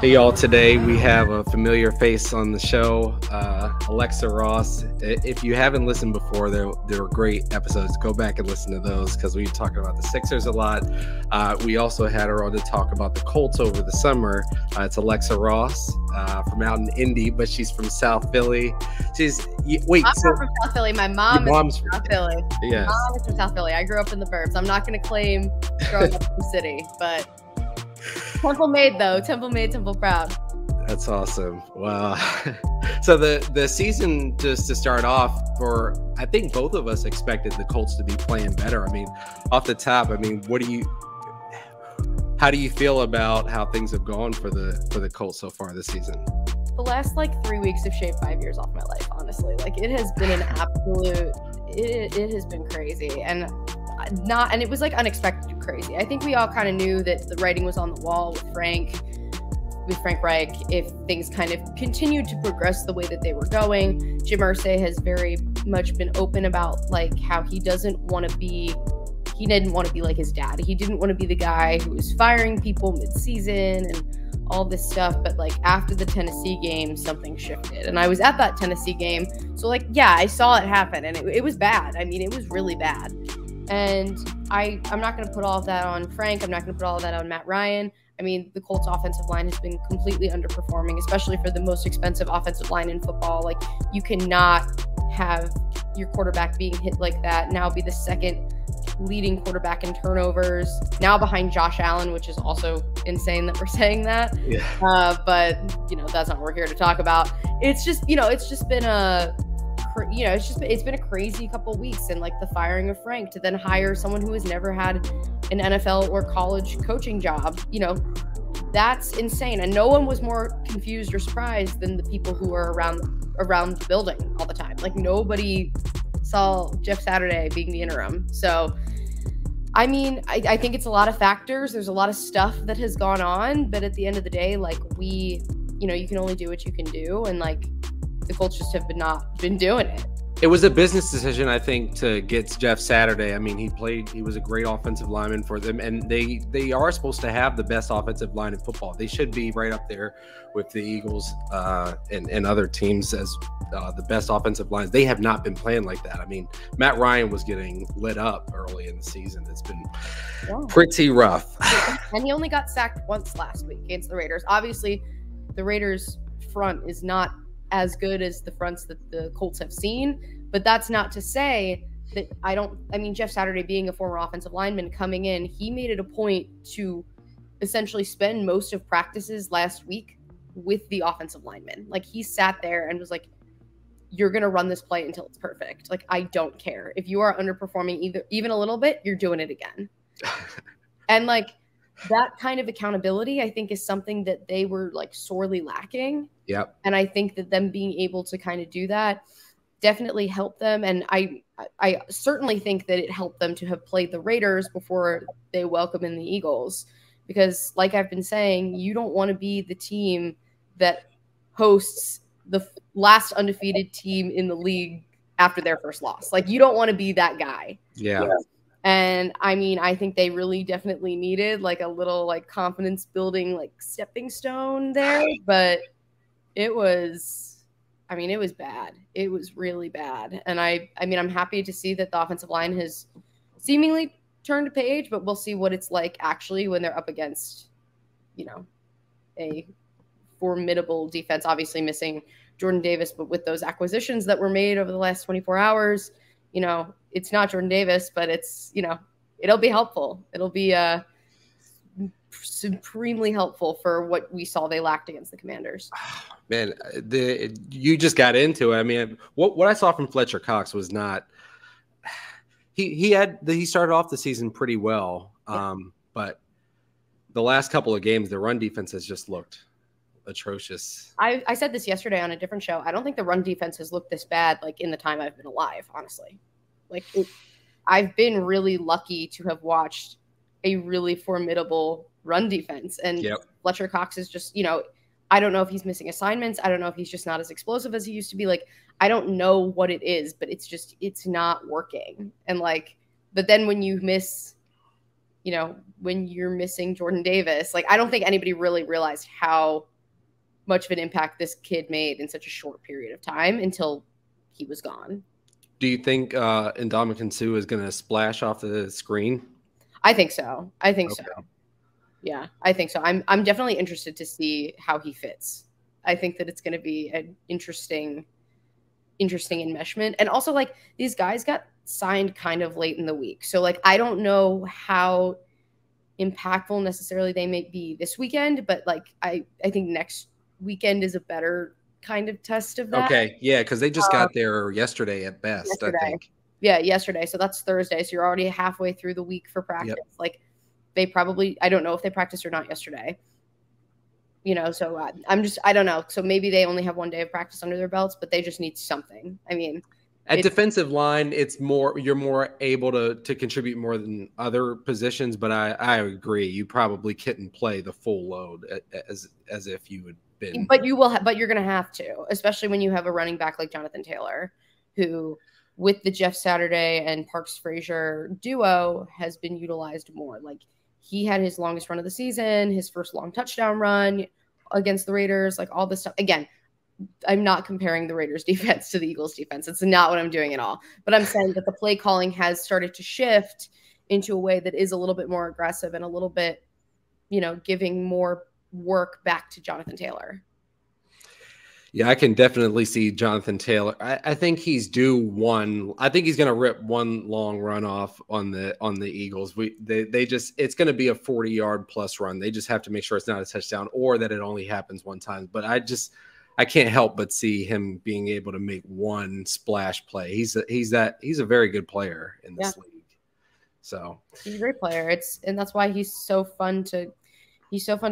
Hey y'all, today we have a familiar face on the show, Alexa Ross. If you haven't listened before, there were great episodes. Go back and listen to those because we were talking about the Sixers a lot. We also had her on to talk about the Colts over the summer. It's Alexa Ross from out in Indy, but she's from South Philly. I'm not from South Philly. My mom is from South Philly. Yes. My mom is from South Philly. I grew up in the burbs. I'm not going to claim growing up in the city, but Temple made, though. Temple made, Temple proud. That's awesome. Wow. So the season, just to start off, I think both of us expected the Colts to be playing better. I mean, off the top, how do you feel about how things have gone for the Colts so far this season? The last 3 weeks have shaved 5 years off my life, honestly. It has been an absolute, it has been crazy. And it was unexpected crazy. I think we all kind of knew that the writing was on the wall with Frank Reich if things kind of continued to progress the way that they were going. Jim Irsay has very much been open about how he didn't want to be like his dad. He didn't want to be the guy who was firing people mid-season and all this stuff. But after the Tennessee game, something shifted. And I was at that Tennessee game. So I saw it happen, and it was bad. I mean, it was really bad. And I'm not going to put all of that on Frank. I'm not going to put all of that on Matt Ryan. I mean, the Colts offensive line has been completely underperforming, especially for the most expensive offensive line in football. You cannot have your quarterback being hit like that, now be the second leading quarterback in turnovers, now behind Josh Allen, which is also insane that we're saying that. Yeah. But, that's not what we're here to talk about. It's been a crazy couple of weeks, and the firing of Frank to then hire someone who has never had an NFL or college coaching job, that's insane. And no one was more confused or surprised than the people who were around the building all the time. Nobody saw Jeff Saturday being the interim. So, I mean, I think it's a lot of factors. There's a lot of stuff that has gone on, but at the end of the day, you can only do what you can do. And the Colts just have not been doing it. It was a business decision, I think, to get Jeff Saturday. I mean, he was a great offensive lineman for them, and they are supposed to have the best offensive line in football. They should be right up there with the Eagles and other teams as the best offensive lines. They have not been playing like that. I mean, Matt Ryan was getting lit up early in the season. It's been pretty rough. And he only got sacked once last week against the Raiders. Obviously, the Raiders front is not as good as the fronts that the Colts have seen, but that's not to say that Jeff Saturday being a former offensive lineman coming in, he made it a point to essentially spend most of practices last week with the offensive lineman. He sat there and was you're going to run this play until it's perfect. I don't care. If you are underperforming even a little bit, you're doing it again. And that kind of accountability, I think, is something that they were sorely lacking. Yep. And I think that them being able to kind of do that definitely helped them. And I certainly think that it helped them to have played the Raiders before they welcome in the Eagles. Because like I've been saying, you don't want to be the team that hosts the last undefeated team in the league after their first loss. You don't want to be that guy. Yeah. And I think they really definitely needed a little confidence building stepping stone there, but it was bad. It was really bad. And I'm happy to see that the offensive line has seemingly turned a page, but we'll see what it's like actually when they're up against, a formidable defense, obviously missing Jordan Davis, but with those acquisitions that were made over the last 24 hours, it's not Jordan Davis, but it's, it'll be helpful. It'll be supremely helpful for what we saw they lacked against the Commanders. Man, you just got into it. I mean, what I saw from Fletcher Cox was not. He started off the season pretty well, but the last couple of games, the run defense has just looked atrocious. I said this yesterday on a different show. I don't think the run defense has looked this bad in the time I've been alive, honestly. I've been really lucky to have watched a really formidable run defense. And Fletcher Cox is just, I don't know if he's missing assignments. I don't know if he's just not as explosive as he used to be. I don't know what it is, but it's not working. And but then when you miss, when you're missing Jordan Davis, like, I don't think anybody really realized how much of an impact this kid made in such a short period of time until he was gone. Do you think Ndamukong Suh is going to splash off the screen? I think so. So. Yeah, I think so. I'm definitely interested to see how he fits. I think that it's going to be an interesting enmeshment. And also, like, these guys got signed kind of late in the week. So, like, I don't know how impactful necessarily they may be this weekend, but, like, I think next weekend is a better kind of test of that. Okay, yeah, because they just got there yesterday at best, I think. Yeah, yesterday. So that's Thursday. So you're already halfway through the week for practice. Yep. Like, they probably, I don't know if they practiced or not yesterday. So I don't know. So maybe they only have one day of practice under their belts, but they just need something. I mean, at defensive line, you're more able to contribute more than other positions, but I agree. You probably couldn't play the full load as if you had been. But you're going to have to, especially when you have a running back like Jonathan Taylor, who, with the Jeff Saturday and Parks Frazier duo, has been utilized more. Like, he had his longest run of the season, his first long touchdown run against the Raiders, like all this stuff. Again, I'm not comparing the Raiders defense to the Eagles defense. It's not what I'm doing at all. But I'm saying that the play calling has started to shift into a way that is a little bit more aggressive and a little bit, giving more work back to Jonathan Taylor. Yeah, I can definitely see Jonathan Taylor. I think he's due one. I think he's going to rip one long run off on the Eagles. It's going to be a 40-yard plus run. They just have to make sure it's not a touchdown or that it only happens one time. But I can't help but see him being able to make one splash play. He's a very good player in this league. So he's a great player. And that's why he's so fun to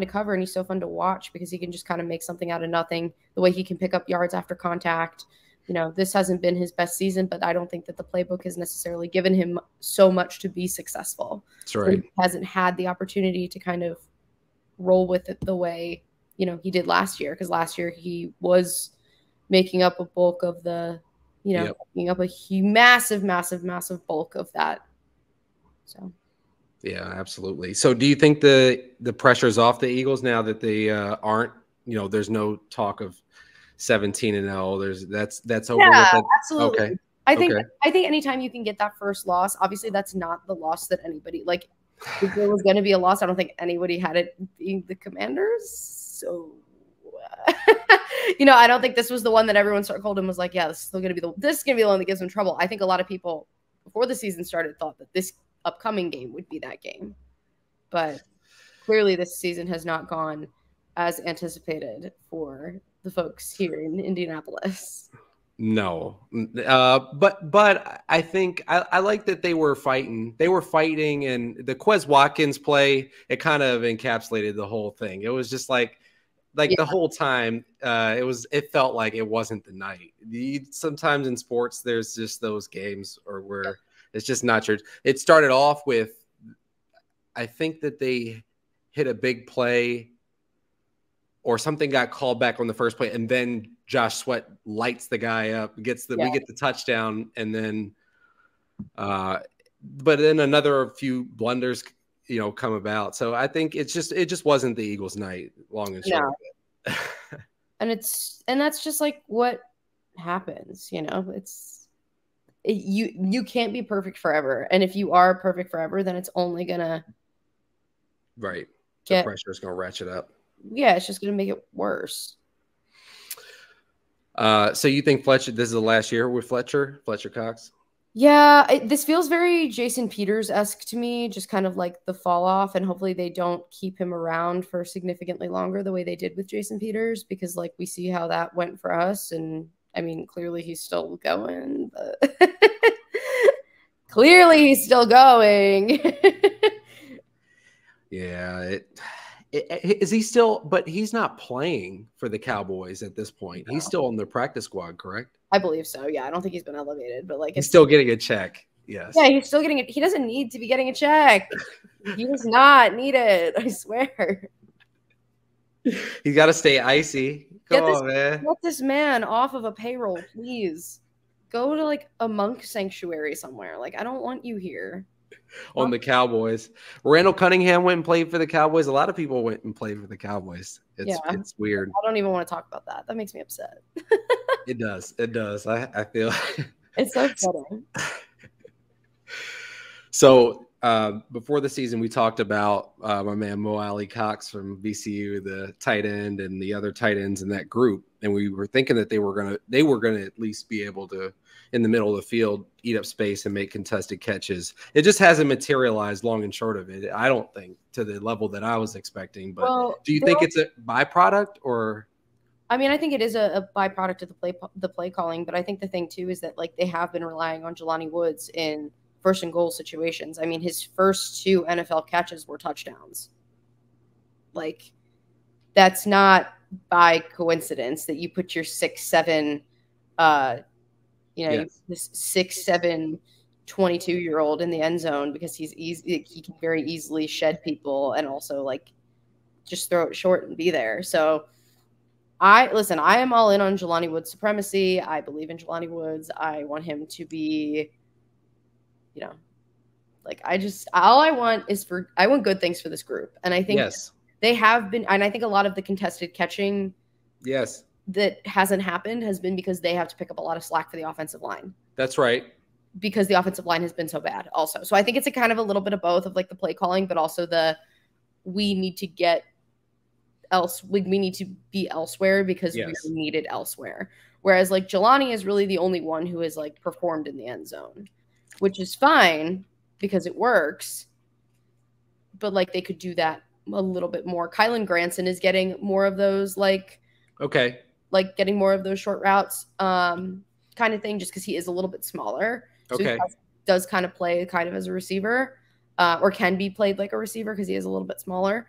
cover, and he's so fun to watch, because he can just kind of make something out of nothing. The way he can pick up yards after contact. This hasn't been his best season, but I don't think that the playbook has necessarily given him so much to be successful. That's right. He hasn't had the opportunity to kind of roll with it the way, he did last year, because last year he was making up a bulk of the, making up a massive, massive, massive bulk of that. So. Yeah, absolutely. So do you think the pressure's off the Eagles now that they aren't, there's no talk of 17-0. That's over with it? Absolutely. Okay. I think anytime you can get that first loss, obviously that's not the loss that anybody, like, if there was going to be a loss, I don't think anybody had it being the Commanders. So, I don't think this was the one that everyone called him was like, yeah, this is going to be the one that gives them trouble. I think a lot of people before the season started thought that this upcoming game would be that game, but clearly this season has not gone as anticipated for the folks here in Indianapolis. No, but I think I like that they were fighting. They were fighting, and the Quez Watkins play, it kind of encapsulated the whole thing. It was just like the whole time. It felt like it wasn't the night. Sometimes in sports, there's just those games where it's just not your. It started off with, I think that they hit a big play, or something got called back on the first play, and then Josh Sweat lights the guy up, we get the touchdown, and then but then another few blunders, come about. So I think it just wasn't the Eagles' night, long and short. No. and that's just like what happens, you can't be perfect forever. And if you are perfect forever, then it's only gonna the pressure is gonna ratchet up. Yeah, it's just gonna make it worse. So you think Fletcher, this is the last year with Fletcher Cox? Yeah, this feels very Jason Peters-esque to me, just kind of like the fall off, and hopefully they don't keep him around for significantly longer the way they did with Jason Peters, because like we see how that went for us. And I mean, clearly he's still going, but clearly he's still going. Yeah, is he still? But he's not playing for the Cowboys at this point. No. He's still on the practice squad, correct? I believe so. Yeah, I don't think he's been elevated, but like he's still getting a check. Yes. Yeah, he's still getting it. He doesn't need to be getting a check. He does not need it. I swear. He's got to stay icy. Come on, man. Get this man off of a payroll, please. Go to like a monk sanctuary somewhere. Like, I don't want you here. on the Cowboys. Randall Cunningham went and played for the Cowboys. A lot of people went and played for the Cowboys. It's weird. I don't even want to talk about that. That makes me upset. It does. It does. I feel it's so funny. So before the season, we talked about my man Mo Alley Cox from VCU, the tight end, and the other tight ends in that group, and we were thinking that they were gonna at least be able to, in the middle of the field, eat up space and make contested catches. It just hasn't materialized, long and short of it. I don't think to the level that I was expecting. But do you think it's a byproduct, or? I mean, I think it is a byproduct of the play calling, but I think the thing too is that like they have been relying on Jelani Woods in first and goal situations. I mean, his first 2 NFL catches were touchdowns. Like, that's not by coincidence that you put your 6'7", this 6'7", 22-year-old in the end zone, because he can very easily shed people and also like just throw it short and be there. So I am all in on Jelani Woods supremacy. I believe in Jelani Woods. I want him to be, I want good things for this group. And I think they have been, and I think a lot of the contested catching that hasn't happened has been because they have to pick up a lot of slack for the offensive line. That's right. Because the offensive line has been so bad also. So I think it's a kind of a little bit of both of like the play calling, but also we need to be elsewhere because we're needed elsewhere. Whereas like Jelani is really the only one who has like performed in the end zone, which is fine because it works. But like they could do that a little bit more. Kylan Granson is getting more of those getting more of those short routes kind of thing, just because he is a little bit smaller. So he does kind of play kind of as a receiver, or can be played like a receiver because he is a little bit smaller.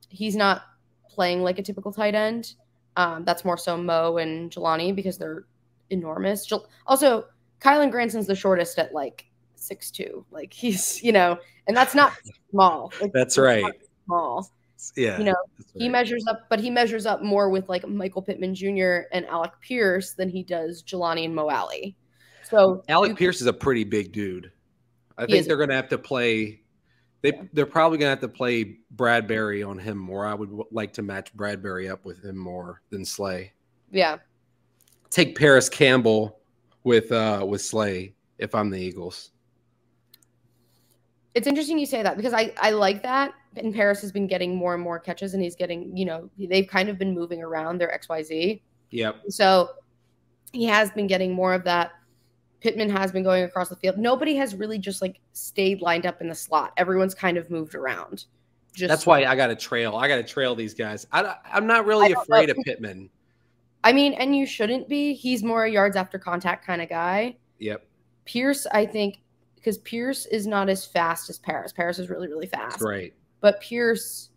He's not playing like a typical tight end. That's more so Mo and Jelani because they're enormous. Also, Kylan Granson's the shortest at like 6'2". Like he's, and that's not small. Like, that's right. Small. Yeah. He measures up, but he measures up more with like Michael Pittman Jr. and Alec Pierce than he does Jelani and Mo Alley. So Alec Pierce is a pretty big dude. I think they're going to have to play. They're probably going to have to play Bradbury on him more. I would like to match Bradbury up with him more than Slay. Yeah. Take Paris Campbell with Slay if I'm the Eagles. It's interesting you say that because I like that. And Paris has been getting more and more catches, and he's getting, they've kind of been moving around their XYZ. Yep. So he has been getting more of that. Pittman has been going across the field. Nobody has really just like stayed lined up in the slot. Everyone's kind of moved around. That's why I got to trail. I got to trail these guys. I'm not really afraid of Pittman. I mean, and you shouldn't be. He's more a yards after contact kind of guy. Yep. Pierce, I think, because Pierce is not as fast as Paris. Paris is really, really fast. That's right. But Pierce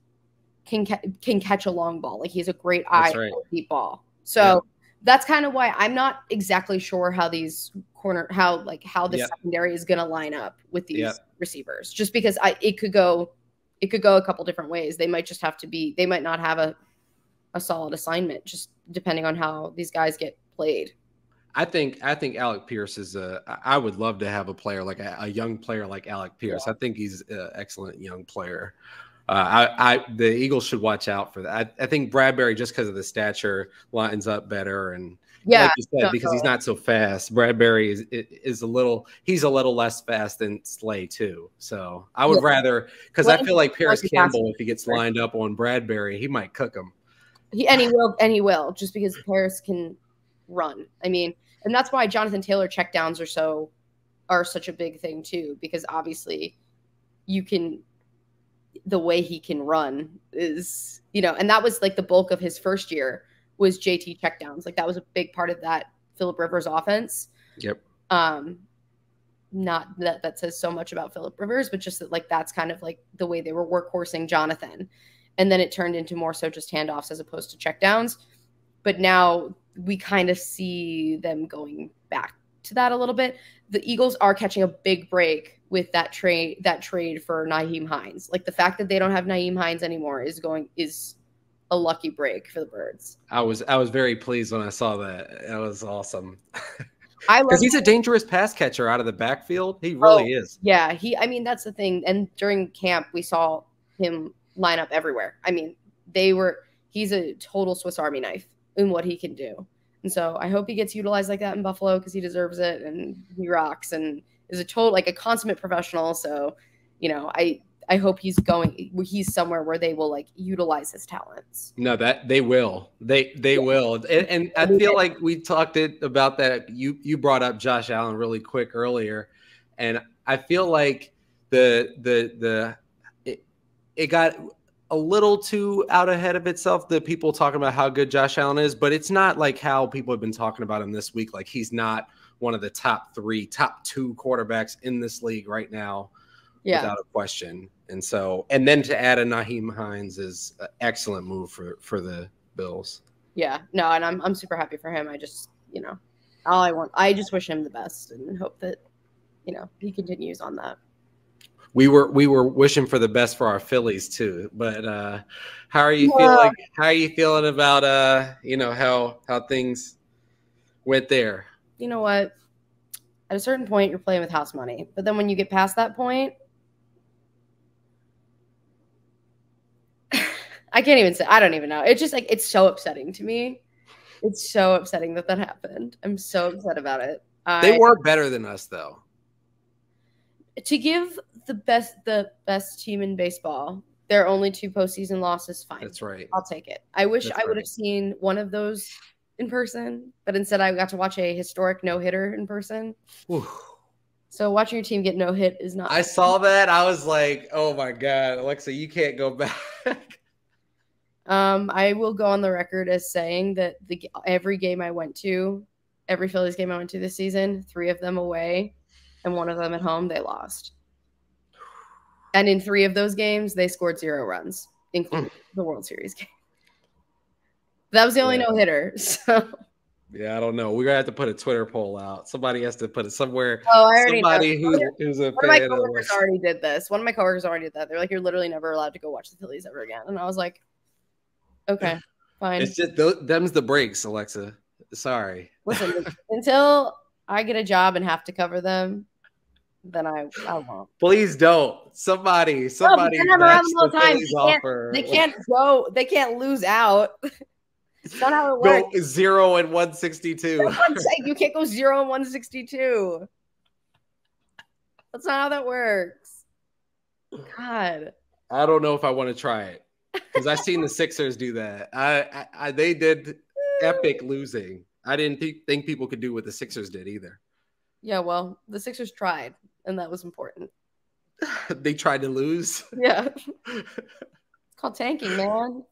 can catch a long ball. Like he has a great eye for a deep ball. So that's kind of why I'm not exactly sure how these how the secondary is going to line up with these receivers. Just because it could go a couple different ways. They might just have to be. They might not have a solid assignment, just depending on how these guys get played. I think Alec Pierce is I would love to have a player like a young player like Alec Pierce. I think he's an excellent young player. The Eagles should watch out for that. I think Bradbury, just because of the stature, lines up better, and like you said, because he's not so fast. Bradbury is he's a little less fast than Slay too. So I would rather, because I feel like Paris Campbell, if he gets lined up on Bradbury, he might cook him. He will, just because Paris can run. I mean, and that's why Jonathan Taylor checkdowns are such a big thing too, because obviously the way he can run is, and that was like the bulk of his first year was JT checkdowns. Like that was a big part of that Phillip Rivers offense. Yep. Not that says so much about Phillip Rivers, but just that like that's kind of like the way they were workhorsing Jonathan. And then it turned into more so just handoffs as opposed to checkdowns. But now we kind of see them going back to that a little bit. The Eagles are catching a big break with that trade for Nyheim Hines. Like the fact that they don't have Nyheim Hines anymore is a lucky break for the Birds. I was very pleased when I saw that. That was awesome. Because he's a dangerous pass catcher out of the backfield. He really is. Yeah, I mean, that's the thing. And during camp, we saw him line up everywhere. I mean, he's a total Swiss Army knife in what he can do. And so I hope he gets utilized like that in Buffalo because he deserves it and he rocks and is a consummate professional. So, I hope he's somewhere where they will utilize his talents. No, that they will. They will. And I feel like we talked about that. You brought up Josh Allen really quick earlier, and I feel like it got a little too out ahead of itself. The people talking about how good Josh Allen is, but it's not like how people have been talking about him this week. Like he's not one of the top 2 quarterbacks in this league right now. Yeah. Without a question. And then to add a Nyheim Hines is an excellent move for the Bills. Yeah, no, and I'm super happy for him. I just, I just wish him the best and hope that, he continues on that. We were wishing for the best for our Phillies too, but how are you feeling? How are you feeling about how things went there? You know what? At a certain point, you're playing with house money, but then when you get past that point, I can't even say. I don't even know. It's just it's so upsetting to me. It's so upsetting that happened. I'm so upset about it. They were better than us, though. To give the best team in baseball their only 2 postseason losses, fine. That's right. I'll take it. I wish I would have seen one of those in person, but instead I got to watch a historic no-hitter in person. Whew. So watching your team get no hit is not. I saw that. I was like, oh my God, Alexa, you can't go back. I will go on the record as saying that every game I went to, every Phillies game I went to this season, 3 of them away and 1 of them at home, they lost. And in 3 of those games, they scored 0 runs, including the World Series game. That was the only no-hitter. So. Yeah, I don't know. We're going to have to put a Twitter poll out. Somebody has to put it somewhere. Oh, I already Somebody know. who's a fan. One of my coworkers already did this. One of my coworkers already did that. They're like, you're literally never allowed to go watch the Phillies ever again. And I was like, okay, fine. It's just them's the breaks, Alexa. Sorry. Listen, until I get a job and have to cover them, then I won't. Please don't. Somebody. No, around the time. They can't go. They can't lose out. It's not how it works. Go 0 and 162. You can't go 0 and 162. That's not how that works. God. I don't know if I want to try it because I've seen the Sixers do that. They did epic losing. I didn't think people could do what the Sixers did either. Yeah, well, the Sixers tried, and that was important. They tried to lose. Yeah. It's called tanking, man.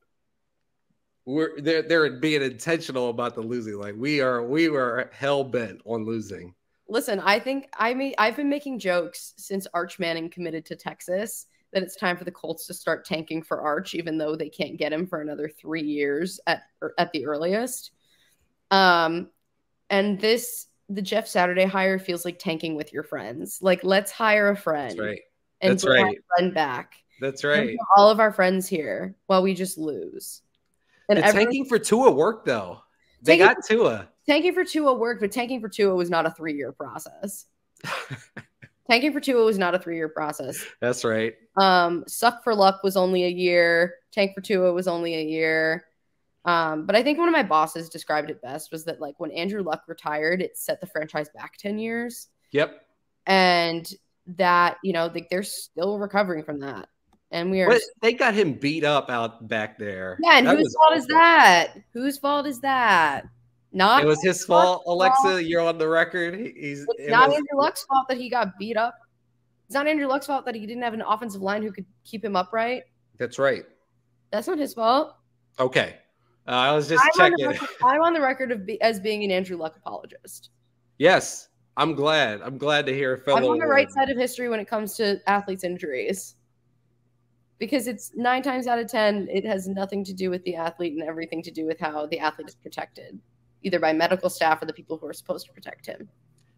They're being intentional about the losing. Like we were hell bent on losing. Listen, I think I've been making jokes since Arch Manning committed to Texas that it's time for the Colts to start tanking for Arch, even though they can't get him for another 3 years at the earliest. And the Jeff Saturday hire feels like tanking with your friends. Like, let's hire a friend. That's right. And That's right. Our friend back. That's right. All of our friends here while we just lose. And tanking for Tua worked, though. They got Tua. Tanking for Tua worked, but tanking for Tua was not a 3-year process. Tanking for Tua was not a 3-year process. That's right. Suck for Luck was only a year. Tank for Tua was only a year. But I think one of my bosses described it best was that when Andrew Luck retired, it set the franchise back 10 years. Yep. And that, they're still recovering from that. And they got him beat up out back there. Yeah, and whose fault is that? Whose fault is that? It was his fault, Alexa. You're on the record. It's not Andrew Luck's fault that he got beat up. It's not Andrew Luck's fault that he didn't have an offensive line who could keep him upright. That's right. That's not his fault. Okay. I was just checking. I'm on the record as being an Andrew Luck apologist. Yes. I'm glad. I'm glad to hear a fellow. I'm on the right side of history when it comes to athletes' injuries. Because it's 9 times out of 10, it has nothing to do with the athlete and everything to do with how the athlete is protected, either by medical staff or the people who are supposed to protect him.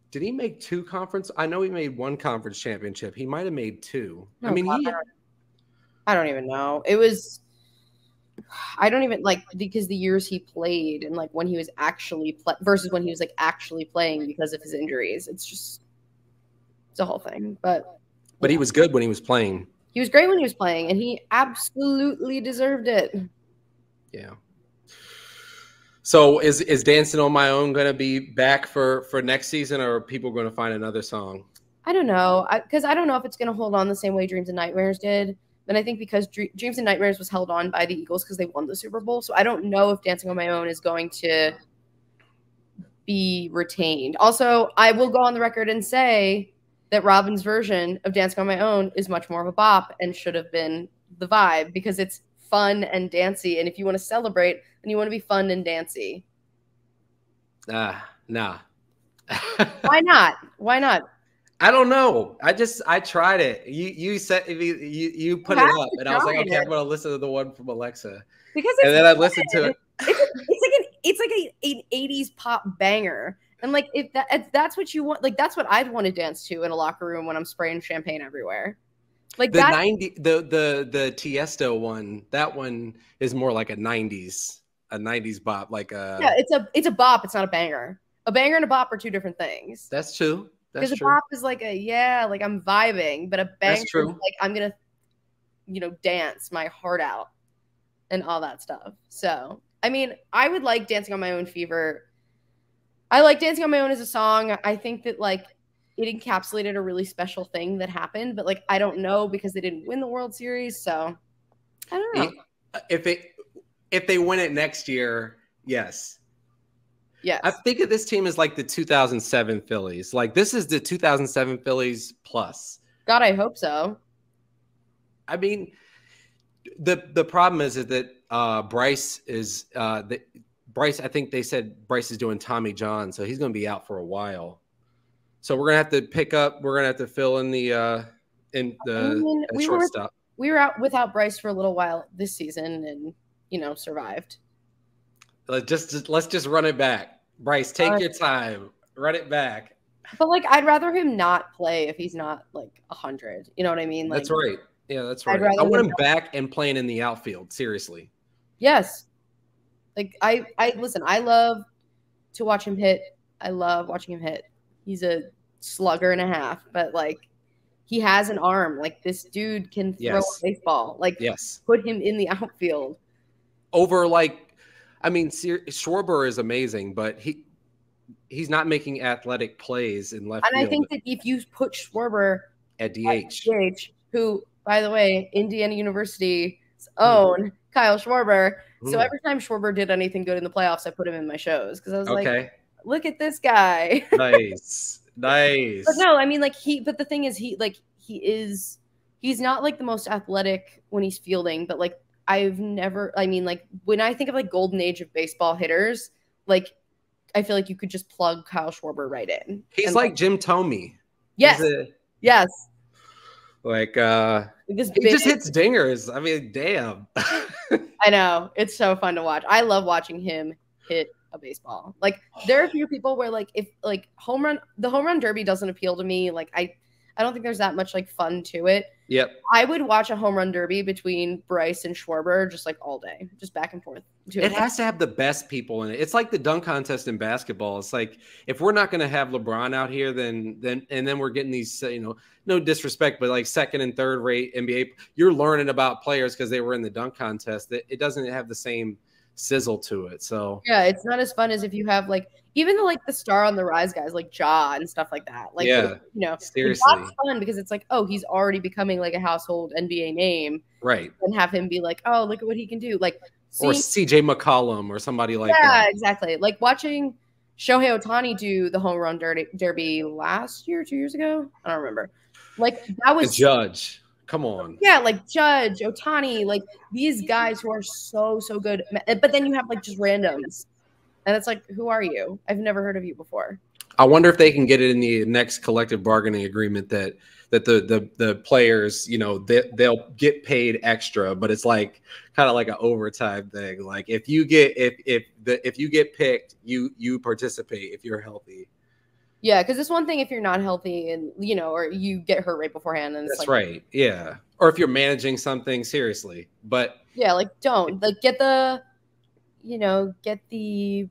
Did he make 2 conference? I know he made 1 conference championship. He might have made 2. I don't even know. It was I don't even like because the years he played and like when he was actually versus when he was like actually playing because of his injuries. It's a whole thing. But he was good when he was playing. He was great when he was playing, and he absolutely deserved it. Yeah. So is Dancing on My Own going to be back for next season, or are people going to find another song? I don't know, because I don't know if it's going to hold on the same way Dreams and Nightmares did. And I think because Dreams and Nightmares was held on by the Eagles because they won the Super Bowl. So I don't know if Dancing on My Own is going to be retained. Also, I will go on the record and say that Robin's version of Dancing on My Own is much more of a bop and should have been the vibe because it's fun and dancey. And if you want to celebrate, then you want to be fun and dancey. Nah. Why not? Why not? I don't know. I tried it. You said you put it up, and I was like, okay, I'm gonna listen to the one from Alexa. Because and then I listened to it. It's like an 80s pop banger. And like if that's what you want, like that's what I'd want to dance to in a locker room when I'm spraying champagne everywhere. Like the 'Tiesto one, that one is more like a 90s bop, like yeah, it's a bop, it's not a banger. A banger and a bop are two different things. That's true. Because a bop is like like I'm vibing, but a banger is like I'm gonna, dance my heart out and all that stuff. So I mean, I would like Dancing on My Own Fever. I like Dancing on My Own as a song. I think that like it encapsulated a really special thing that happened, but like I don't know because they didn't win the World Series, so I don't know. If they win it next year, yes. Yes. I think of this team as like the 2007 Phillies. Like this is the 2007 Phillies plus. God, I hope so. I mean, the problem is that Bryce is Bryce. I think they said Bryce is doing Tommy John, so he's going to be out for a while. So we're gonna have to pick up. We're gonna have to fill in the shortstop. We were out without Bryce for a little while this season, and survived. Let's just run it back. Bryce, take your time. Run it back. But like, I'd rather him not play if he's not like 100. You know what I mean? Like, that's right. Yeah, that's right. I want him back and playing in the outfield. Seriously. Yes. Like I listen. I love to watch him hit. I love watching him hit. He's a slugger and a half, but like he has an arm. Like this dude can throw a baseball. Like put him in the outfield. Over like, I mean, Schwarber is amazing, but he's not making athletic plays in left field. And I think that if you put Schwarber at DH, who, by the way, Indiana University's own Kyle Schwarber. So every time Schwarber did anything good in the playoffs, I put him in my shows because I was like, look at this guy. Nice. But no, I mean, like but the thing is, he's not like the most athletic when he's fielding, but like when I think of like golden age of baseball hitters, like I feel like you could just plug Kyle Schwarber right in. He's like Jim Thome. Yes. Yes. Like he just hits dingers. I mean, damn. I know. It's so fun to watch. I love watching him hit a baseball. Like there are a few people where like if like the home run derby doesn't appeal to me. Like I don't think there's that much like fun to it. Yep. I would watch a home run derby between Bryce and Schwarber just like all day, just back and forth. It has to have the best people in it. It's like the dunk contest in basketball. It's like if we're not going to have LeBron out here, then we're getting these, no disrespect, but like second and third rate NBA. You're learning about players because they were in the dunk contest. It doesn't have the same sizzle to it. So yeah, it's not as fun as if you have like even the star on the rise guys like Ja and stuff like that. Like seriously, it's fun because it's like, oh, he's already becoming like a household NBA name, right? And have him be like, oh, look at what he can do, like or CJ McCollum or somebody like that. Yeah, exactly. Like watching Shohei Ohtani do the home run derby last year, 2 years ago, I don't remember. Like that was Judge. Come on. Yeah, like Judge, Ohtani, like these guys who are so good. But then you have like just randoms. And it's like, who are you? I've never heard of you before. I wonder if they can get it in the next collective bargaining agreement that the players, they'll get paid extra, but it's like kind of like an overtime thing. Like if you get picked, you participate if you're healthy. Yeah, because it's one thing if you're not healthy and, or you get hurt right beforehand. And it's That's like, right. Yeah. Or if you're managing something seriously. But yeah, like don't. Like get the, get the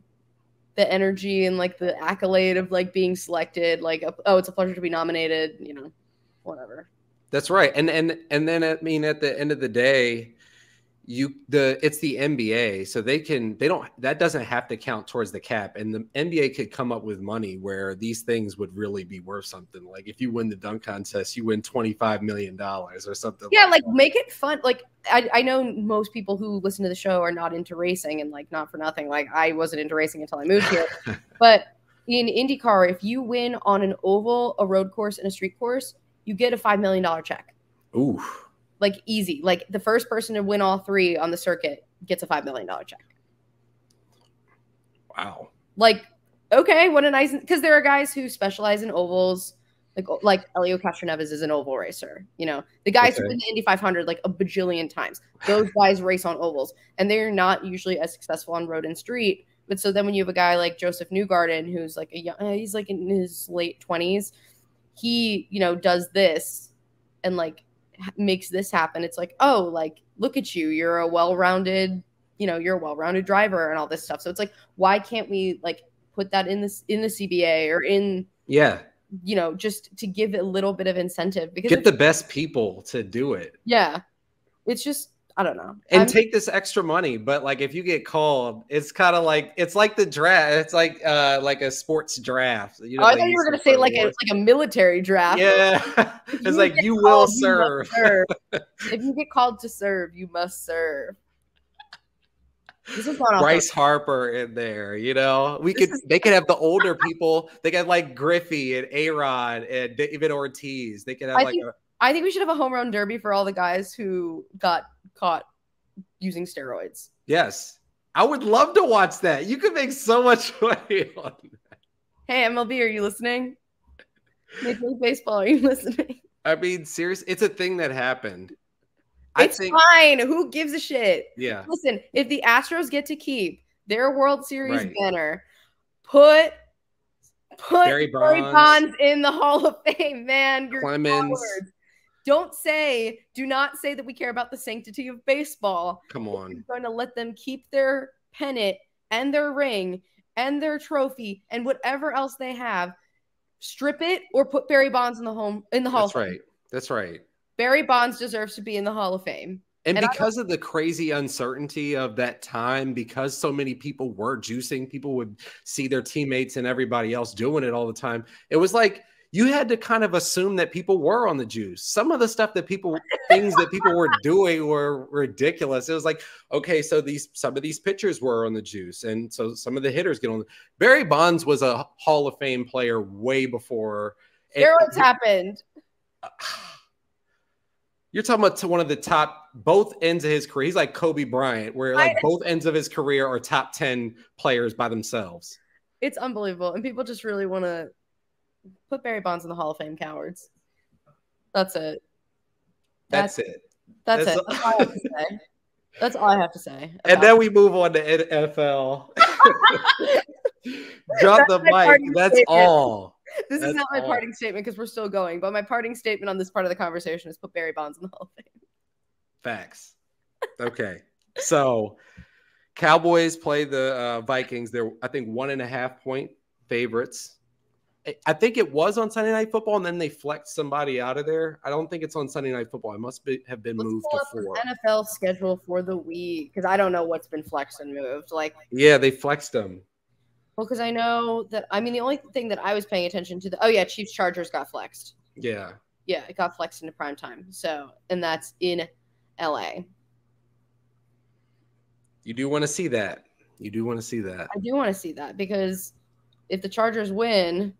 energy and like the accolade of like being selected. Like, oh, it's a pleasure to be nominated, whatever. that's right. And then at the end of the day, it's the NBA, so that doesn't have to count towards the cap, and the NBA could come up with money where these things would really be worth something. Like if you win the dunk contest, you win $25 million or something. Yeah, like make it fun. Like I know most people who listen to the show are not into racing, and like not for nothing. Like I wasn't into racing until I moved here, but in IndyCar, if you win on an oval, a road course, and a street course, you get a $5 million check. Ooh. Like easy. Like the first person to win all three on the circuit gets a $5 million check. Wow. Like, okay, what a nice, because there are guys who specialize in ovals. Like Elio Castroneves is an oval racer. The guys who win the Indy 500 like a bajillion times. Those guys race on ovals, and they're not usually as successful on road and street. But so then when you have a guy like Joseph Newgarden, who's like he's like in his late 20s, he does this and like makes this happen. It's like, oh, like look at you, you're a well-rounded driver and all this stuff. So it's like, why can't we like put that in the CBA or in just to give it a little bit of incentive, because get the best people to do it. Yeah, it's just, I don't know, and take this extra money. But like if you get called, it's kind of like it's like the draft. It's like a sports draft. I thought you were gonna say like a military draft. Yeah, it's like you will serve. If you get called to serve, you must serve. This is Bryce Harper in there, they could have the older people. They could have like Griffey and A-Rod and David Ortiz. They could have I think we should have a home run derby for all the guys who got caught using steroids. Yes. I would love to watch that. You could make so much money on that. Hey, MLB, are you listening? Major League Baseball, are you listening? I mean, seriously, it's a thing that happened. It's fine. Who gives a shit? Yeah. Listen, if the Astros get to keep their World Series banner, put Barry Bonds in the Hall of Fame, man. You're Clemens. Do not say that we care about the sanctity of baseball. Come on. We're going to let them keep their pennant and their ring and their trophy and whatever else they have. Strip it or put Barry Bonds in the Hall of Fame. That's right. Barry Bonds deserves to be in the Hall of Fame. And because of the crazy uncertainty of that time, because so many people were juicing, people would see their teammates and everybody else doing it all the time. It was like you had to kind of assume that people were on the juice. Some of the stuff things that people were doing were ridiculous. It was like, okay, so some of these pitchers were on the juice, and so some of the hitters get on. Barry Bonds was a Hall of Fame player way before steroids happened. You're talking about one of the top, both ends of his career. He's like Kobe Bryant, where like both ends of his career are top 10 players by themselves. It's unbelievable. And people just really want to put Barry Bonds in the Hall of Fame, cowards. That's it. That's it. That's it. That's all I have to say. That's all I have to say. And then we move on to NFL. Drop the mic. That's all. This is not my parting statement because we're still going, but my parting statement on this part of the conversation is put Barry Bonds in the Hall of Fame. Facts. Okay. So Cowboys play the Vikings. They're, I think, 1.5 point favorites. I think it was on Sunday Night Football, and then they flexed somebody out of there. I don't think it's on Sunday Night Football. It must have been moved to 4. NFL schedule for the week, because I don't know what's been flexed and moved. Yeah, they flexed them. Well, because I know that, the only thing that I was paying attention to, Chiefs Chargers got flexed. Yeah. Yeah, it got flexed into prime time. So, and that's in LA. You do want to see that. I do want to see that because if the Chargers win,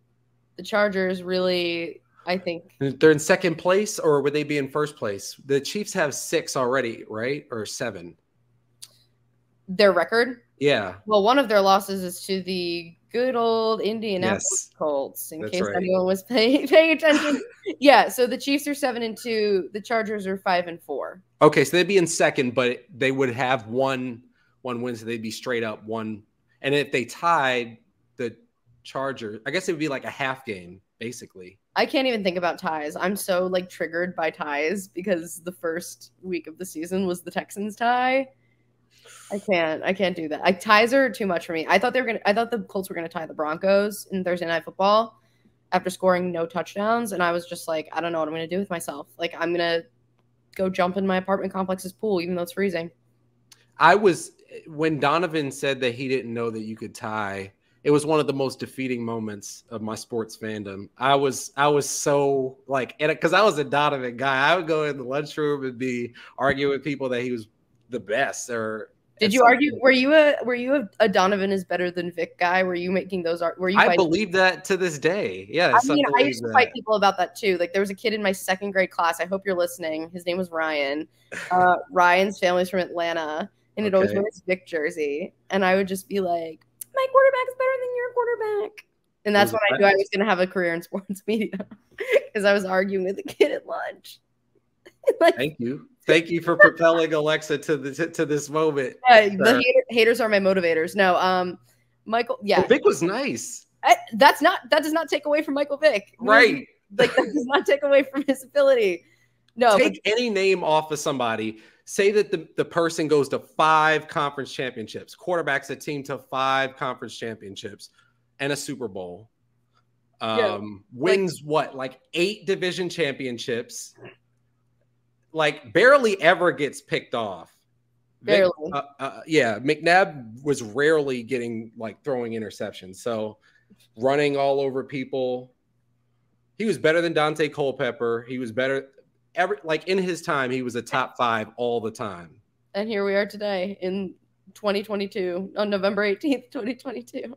the Chargers really, I think. They're in second place, or would they be in first place? The Chiefs have 6 already, right? Or 7? Their record? Yeah. Well, one of their losses is to the good old Indianapolis Colts, in case anyone was paying attention. Yeah, so the Chiefs are 7-2. The Chargers are 5-4. Okay, so they'd be in second, but they would have one win, so they'd be straight up one. And if they tied, the Chargers. I guess it would be like a half game, basically. I can't even think about ties. I'm so like triggered by ties because the first week of the season was the Texans tie. I can't do that. Ties are too much for me. I thought the Colts were gonna tie the Broncos in Thursday Night Football after scoring no touchdowns, and I was just like, I don't know what I'm gonna do with myself. Like, I'm gonna go jump in my apartment complex's pool, even though it's freezing. When Donovan said that he didn't know that you could tie, it was one of the most defeating moments of my sports fandom. I was so like, because I was a Donovan guy, I would go in the lunchroom and be arguing with people that he was the best. Or did you argue? Were you a Donovan is better than Vic guy? Were you making those? Were you? I believe that to this day. Yeah, I mean, I used to fight people about that too. Like, there was a kid in my second grade class. I hope you're listening. His name was Ryan. Ryan's family's from Atlanta, and he'd always wear his Vic jersey. And I would just be like, my quarterback is better than your quarterback. And that's when I knew I was going to have a career in sports media, because I was arguing with the kid at lunch. Like, Thank you for propelling Alexa to this moment. Yeah, the haters are my motivators. No, Michael. Yeah, Vic was nice. That does not take away from Michael Vick. Right. Like, that does not take away from his ability. No. Take any name off of somebody. Say that the person goes to 5 conference championships, quarterbacks a team to 5 conference championships and a Super Bowl. Wins like 8 division championships. Like, barely ever gets picked off. Barely. McNabb was rarely getting throwing interceptions. So running all over people. He was better than Dante Culpepper. He was better in his time. He was a top 5 all the time. And here we are today in 2022 on November 18th, 2022.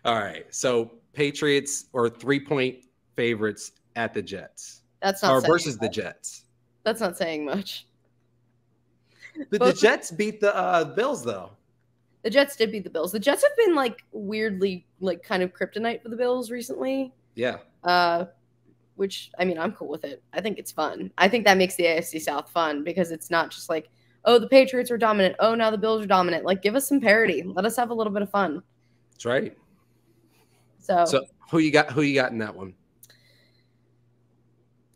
All right. So Patriots are 3-point favorites at the Jets. That's not versus the Jets. That's not saying much. The Jets beat the Bills, though. The Jets did beat the Bills. The Jets have been weirdly kind of kryptonite for the Bills recently. Yeah. Which, I mean, I'm cool with it. I think it's fun. I think that makes the AFC South fun, because it's not just oh, the Patriots are dominant. Oh, now the Bills are dominant. Give us some parity. Let us have a little bit of fun. That's right. So who you got in that one?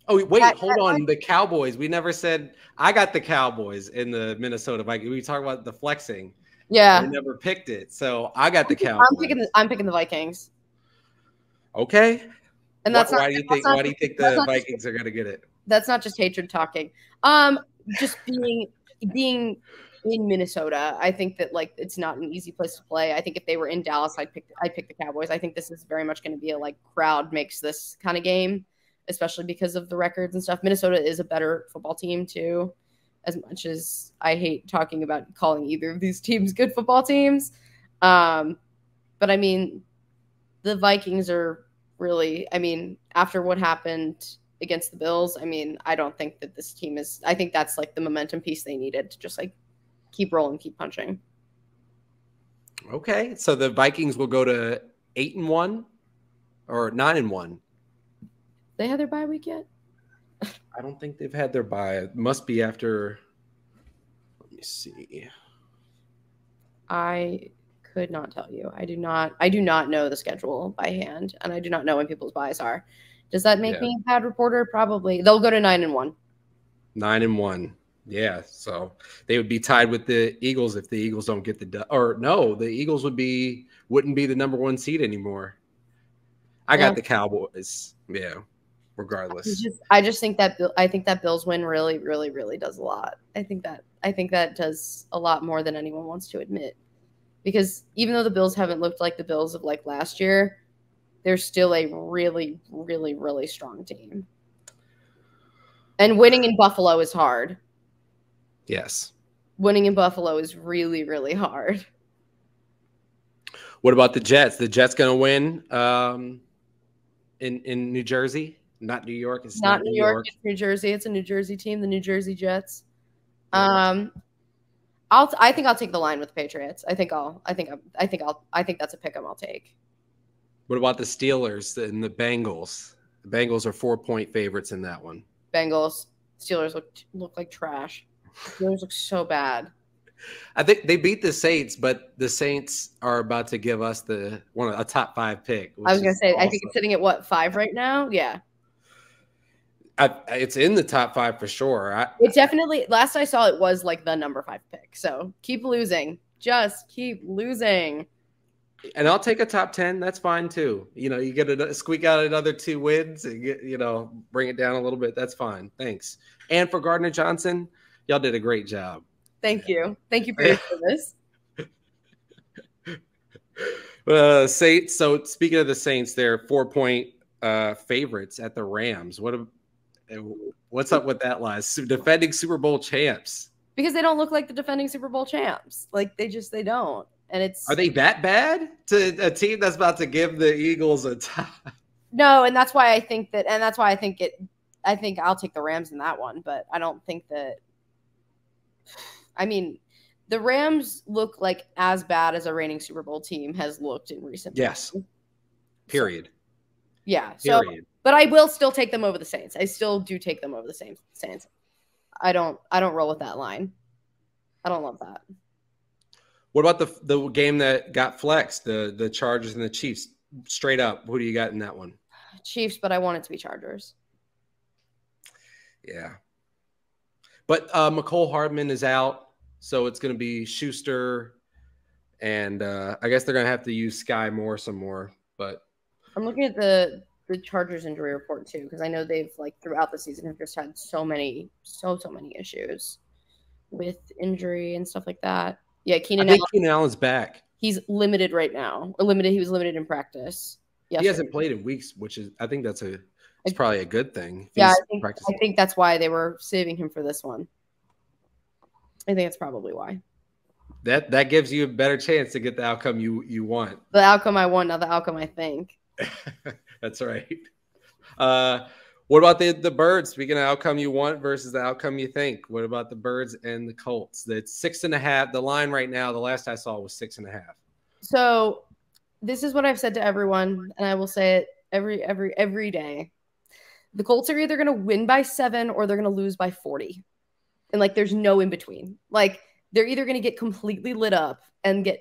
Oh, wait, hold on. The Cowboys. We never said I got the Cowboys in the Minnesota Vikings. We talked about the flexing. Yeah. We never picked it. So I got the Cowboys. I'm picking the Vikings. Okay. And that's why do you think the Vikings are going to get it? That's not just hatred talking. Just being in Minnesota, I think that it's not an easy place to play. I think if they were in Dallas, I'd pick the Cowboys. I think this is very much going to be a crowd makes this kind of game, especially because of the records and stuff. Minnesota is a better football team too, as much as I hate talking about calling either of these teams good football teams. But I mean, the Vikings are really, after what happened against the Bills, I don't think that this team is, I think that's the momentum piece they needed to just keep rolling, keep punching. Okay. So the Vikings will go to 8-1 or 9-1. They had their bye week yet? I don't think they've had their bye. It must be after. Let me see. I could not tell you. I do not know the schedule by hand, and I do not know when people's byes are. Does that make me a bad reporter? Probably. They'll go to 9-1. 9-1. Yeah. So they would be tied with the Eagles if the Eagles don't get the Eagles wouldn't be the number 1 seed anymore. I got the Cowboys. Yeah. Regardless, I just think that Bills win really, really, really does a lot. I think that does a lot more than anyone wants to admit, because even though the Bills haven't looked like the Bills of last year, they're still a really, really, really strong team. And winning in Buffalo is hard. Yes, winning in Buffalo is really, really hard. What about the Jets? The Jets going to win in New Jersey? Not New York. It's not New York. It's New Jersey. It's a New Jersey team, the New Jersey Jets. I think I'll take the line with the Patriots. I think that's a pick 'em I'll take. What about the Steelers and the Bengals? The Bengals are 4-point favorites in that one. Bengals. Steelers look like trash. Steelers look so bad. I think they beat the Saints, but the Saints are about to give us a top 5 pick. I was going to say, awesome. I think it's sitting at what, 5 right now? Yeah. It's in the top 5 for sure. It definitely, last I saw it was like the number 5 pick. So keep losing. Just keep losing. And I'll take a top 10. That's fine too. You get to squeak out another 2 wins and bring it down a little bit. That's fine. Thanks. And for Gardner Johnson, y'all did a great job. Thank you. Thank you for your service. Saints. So speaking of the Saints, they're 4-point favorites at the Rams. What's up with that line? Defending Super Bowl champs. Because they don't look like the defending Super Bowl champs. Like they don't. And are they that bad to a team that's about to give the Eagles a top? No, and that's why I think I think I'll take the Rams in that one, but I don't think that. I mean, the Rams look like as bad as a reigning Super Bowl team has looked in recent. Yes. Period. So, yeah. Period. So, but I will still take them over the Saints. I still do take them over the Saints. I don't roll with that line. I don't love that. What about the game that got flexed, the Chargers and the Chiefs? Straight up, who do you got in that one? Chiefs, but I want it to be Chargers. Yeah. But McCole Hardman is out, so it's going to be Schuster, and I guess they're going to have to use Sky Moore some more. But I'm looking at the Chargers injury report too, because I know they've throughout the season have just had so many issues with injury and stuff like that. Yeah, Keenan Allen's back. He's limited right now. He was limited in practice. Yesterday. He hasn't played in weeks, which is I think it's probably a good thing. Yeah, I think that's why they were saving him for this one. I think that's probably why. That gives you a better chance to get the outcome you want. The outcome I want, not the outcome I think. That's right. What about the Birds? Speaking of outcome you want versus the outcome you think. What about the Birds and the Colts? That's 6.5. The line right now, the last I saw was 6.5. So this is what I've said to everyone, and I will say it every day. The Colts are either going to win by 7 or they're going to lose by 40. And there's no in between. They're either going to get completely lit up and get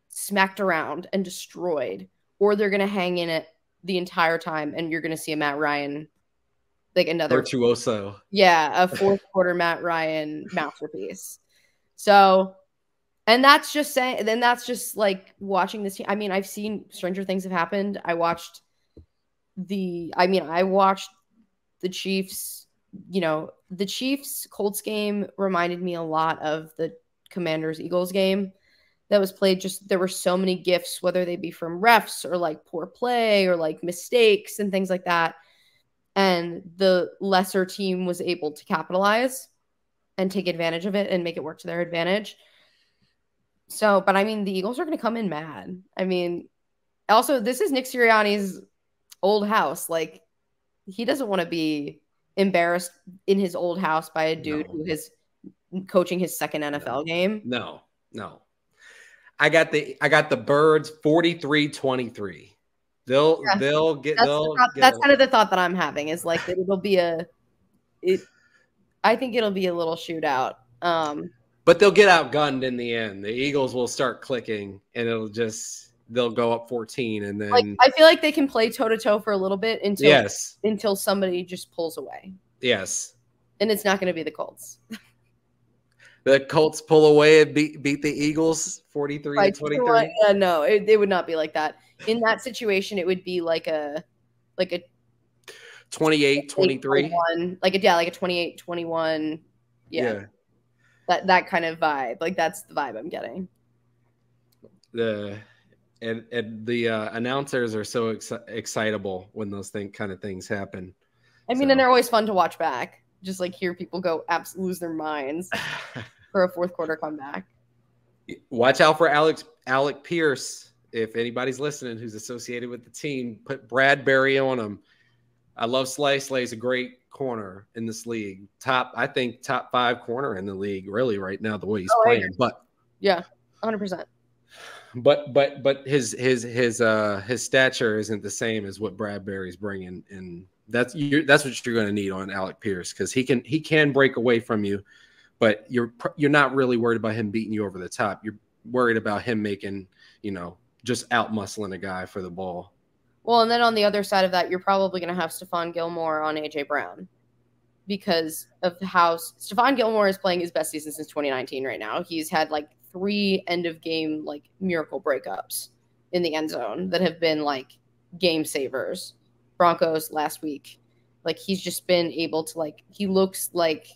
smacked around and destroyed, or they're going to hang in it the entire time. And you're going to see a Matt Ryan, another virtuoso. Yeah. A fourth quarter Matt Ryan masterpiece. So, and that's just saying, then that's just watching this team. I mean, I've seen stranger things have happened. I watched the Chiefs, the Chiefs Colts game reminded me a lot of the Commanders Eagles game that was played. Just there were so many gifts, whether they be from refs or poor play or mistakes and things like that. And the lesser team was able to capitalize and take advantage of it and make it work to their advantage. So, but I mean, the Eagles are going to come in mad. I mean, also this is Nick Sirianni's old house. He doesn't want to be embarrassed in his old house by a dude who is coaching his second NFL game. No. I got the Birds 43-23. They'll get. That's kind of the thought that I'm having is it'll be I think it'll be a little shootout. But they'll get outgunned in the end. The Eagles will start clicking, and they'll go up 14, and then I feel like they can play toe to toe for a little bit until somebody just pulls away. Yes, and it's not going to be the Colts. The Colts pull away and beat the Eagles 43-23. No, it would not be like that. In that situation, it would be like a 28-23. Like a 28-21. Yeah. That kind of vibe. That's the vibe I'm getting. And the announcers are so excitable when those kind of things happen. I mean, and they're always fun to watch back. Just hear people go absolutely lose their minds for a fourth quarter comeback. Watch out for Alec Pierce. If anybody's listening who's associated with the team, put Bradbury on him. I love Slay. Slay's a great corner in this league. I think top 5 corner in the league, really, right now, the way he's playing. But yeah, 100%. But his stature isn't the same as what Bradbury's bringing, and that's what you're going to need on Alec Pierce, because he can break away from you, but you're not really worried about him beating you over the top. You're worried about him making, just out muscling a guy for the ball. Well, and then on the other side of that, you're probably going to have Stephon Gilmore on AJ Brown because of how Stephon Gilmore is playing his best season since 2019 right now. He's had like 3 end of game like miracle breakups in the end zone that have been like game savers. Broncos last week. Like he's just been able to like, he looks like,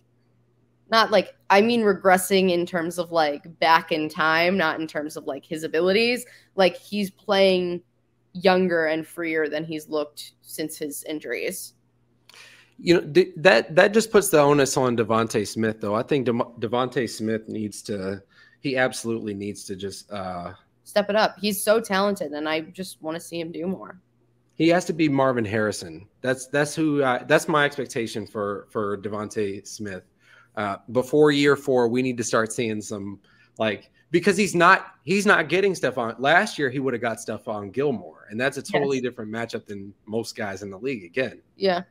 not like, I mean regressing in terms of like back in time, not in terms of like his abilities. Like he's playing younger and freer than he's looked since his injuries. That just puts the onus on Devontae Smith, though. I think Devontae Smith he absolutely needs to just step it up. He's so talented, and I just want to see him do more. He has to be Marvin Harrison. That's my expectation for Devontae Smith. Before year 4, we need to start seeing some because he's not getting stuff on. Last year he would have got stuff on Gilmore, and that's a totally different matchup than most guys in the league again. Yeah.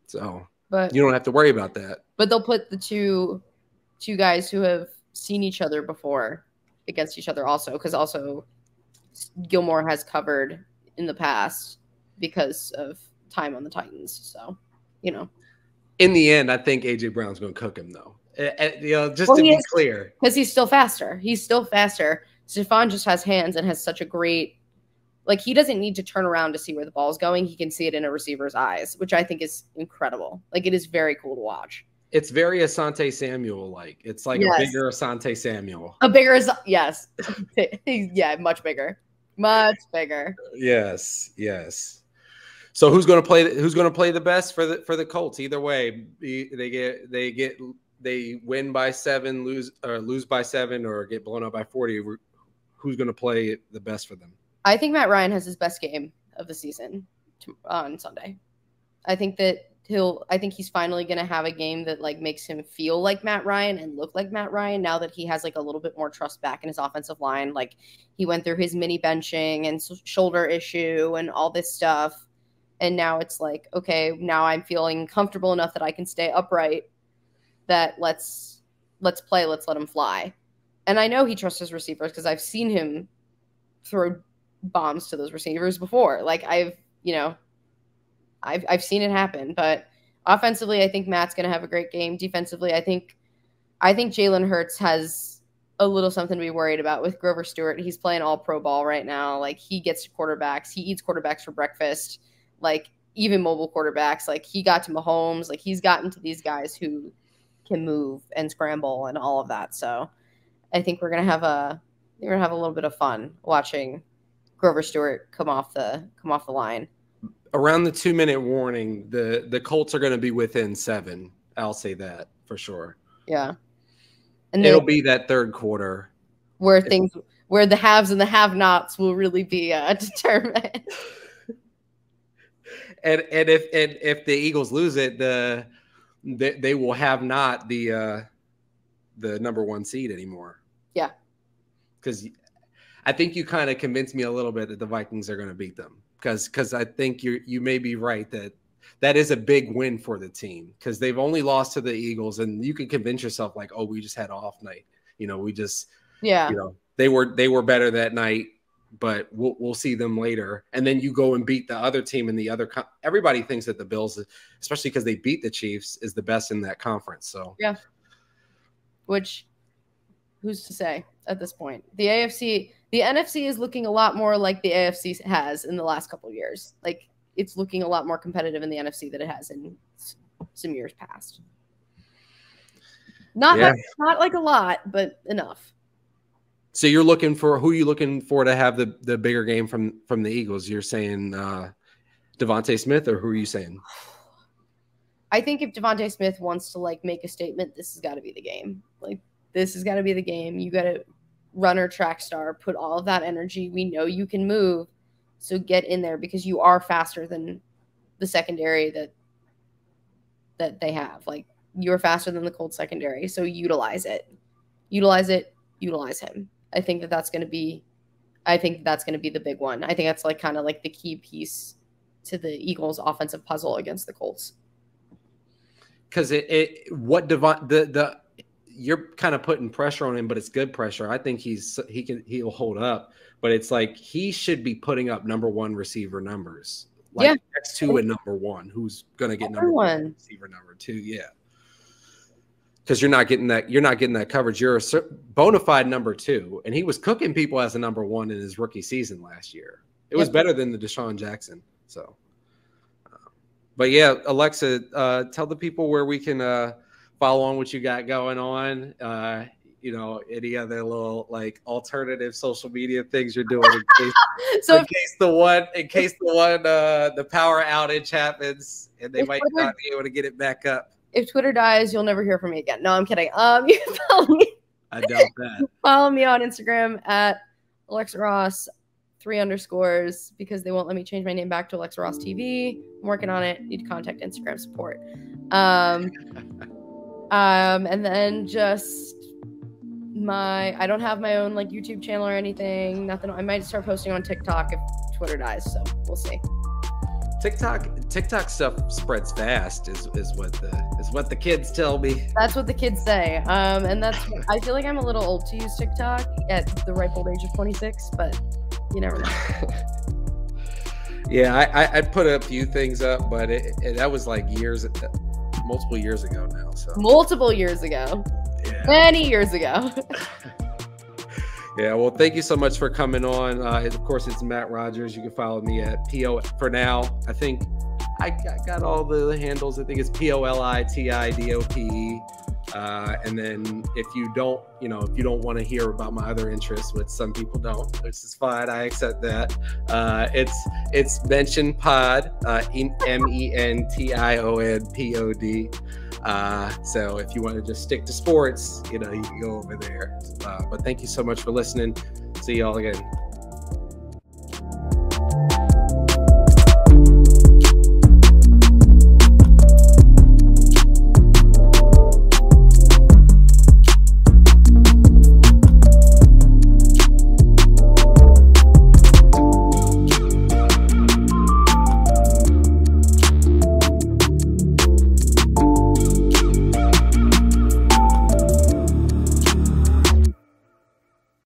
So, but you don't have to worry about that. But they'll put the two guys who have seen each other before against each other also, because also Gilmore has covered in the past because of time on the Titans. So, in the end, I think AJ Brown's going to cook him, though. To be clear, because he's still faster. Stephon just has hands and has such a great, he doesn't need to turn around to see where the ball's going. He can see it in a receiver's eyes, which I think is incredible. It is very cool to watch. It's very Asante Samuel-like. It's like a bigger Asante Samuel. Yes. Yeah, much bigger. Much bigger. Yes. So who's going to play the best for the Colts? Either way, they win by 7, lose by 7, or get blown up by 40. Who's going to play the best for them? I think Matt Ryan has his best game of the season on Sunday. I think he's finally going to have a game that makes him feel like Matt Ryan and look like Matt Ryan now that he has a little bit more trust back in his offensive line. He went through his mini benching and shoulder issue and all this stuff. And now it's okay, now I'm feeling comfortable enough that I can stay upright, that let's play, let's let him fly. And I know he trusts his receivers because I've seen him throw bombs to those receivers before. I've seen it happen. But offensively, I think Matt's going to have a great game. Defensively, I think Jalen Hurts has a little something to be worried about with Grover Stewart. He's playing all pro ball right now. He gets to quarterbacks. He eats quarterbacks for breakfast. Even mobile quarterbacks. He got to Mahomes. He's gotten to these guys who can move and scramble and all of that. So I think we're gonna have a little bit of fun watching Grover Stewart come off the line. Around the 2-minute warning, the Colts are going to be within 7. I'll say that for sure. Yeah, and it'll be that third quarter where the haves and the have-nots will really be determined. And if the Eagles lose it, they will have not the number 1 seed anymore. Yeah, because I think you kind of convinced me a little bit that the Vikings are going to beat them. Because I think you may be right that is a big win for the team, because they've only lost to the Eagles, and you can convince yourself we just had an off night. They were better that night, but we'll see them later. And then you go and beat the other team in the other. Everybody thinks that the Bills, especially because they beat the Chiefs, is the best in that conference. So yeah, which who's to say at this point? The NFC is looking a lot more like the AFC has in the last couple of years. It's looking a lot more competitive in the NFC than it has in some years past. Not a lot, but enough. So who are you looking for to have the bigger game from the Eagles? You're saying Devontae Smith, or who are you saying? I think if Devontae Smith wants to make a statement, this has got to be the game. This has got to be the game. You got to runner, track star, put all of that energy. We know you can move, so get in there, because you are faster than the secondary that they have. You're faster than the Colts secondary, so utilize it. Utilize him. I think that's going to be the big one. I think that's kind of the key piece to the Eagles' offensive puzzle against the Colts. Because you're kind of putting pressure on him, but it's good pressure. I think he'll hold up, but it's like he should be putting up number one receiver numbers. Like next to a number one, who's going to get number one receiver number two. Yeah. Because you're not getting that coverage. You're a bona fide number two. And he was cooking people as a number one in his rookie season last year. It was better than the Deshaun Jackson. So, but yeah, Alexa, tell the people where we can follow on what you got going on. Any other little like alternative social media things you're doing in case the power outage happens and they might not be able to get it back up. If Twitter dies, you'll never hear from me again. No, I'm kidding. You can follow me. I doubt that. Follow me on Instagram at Alexa Ross 3_ because they won't let me change my name back to Alexa Ross TV. I'm working on it. Need to contact Instagram support. And then just I don't have my own like YouTube channel or anything. Nothing. I might start posting on TikTok if Twitter dies. So we'll see. TikTok stuff spreads fast is what the kids tell me. That's what the kids say. And I feel like I'm a little old to use TikTok at the ripe old age of 26, but you never know. Yeah, I put a few things up, but that was like multiple years ago now. So multiple years ago. Yeah. Many years ago. Yeah, well, thank you so much for coming on. Of course, it's Matt Rogers. You can follow me at PO for now. I think I got all the handles. I think it's POLITIDOPE. And then if you don't want to hear about my other interests, which some people don't, which is fine, I accept that. It's Mention Pod, MENTIONPOD. So if you want to just stick to sports, you can go over there. But thank you so much for listening. See y'all again.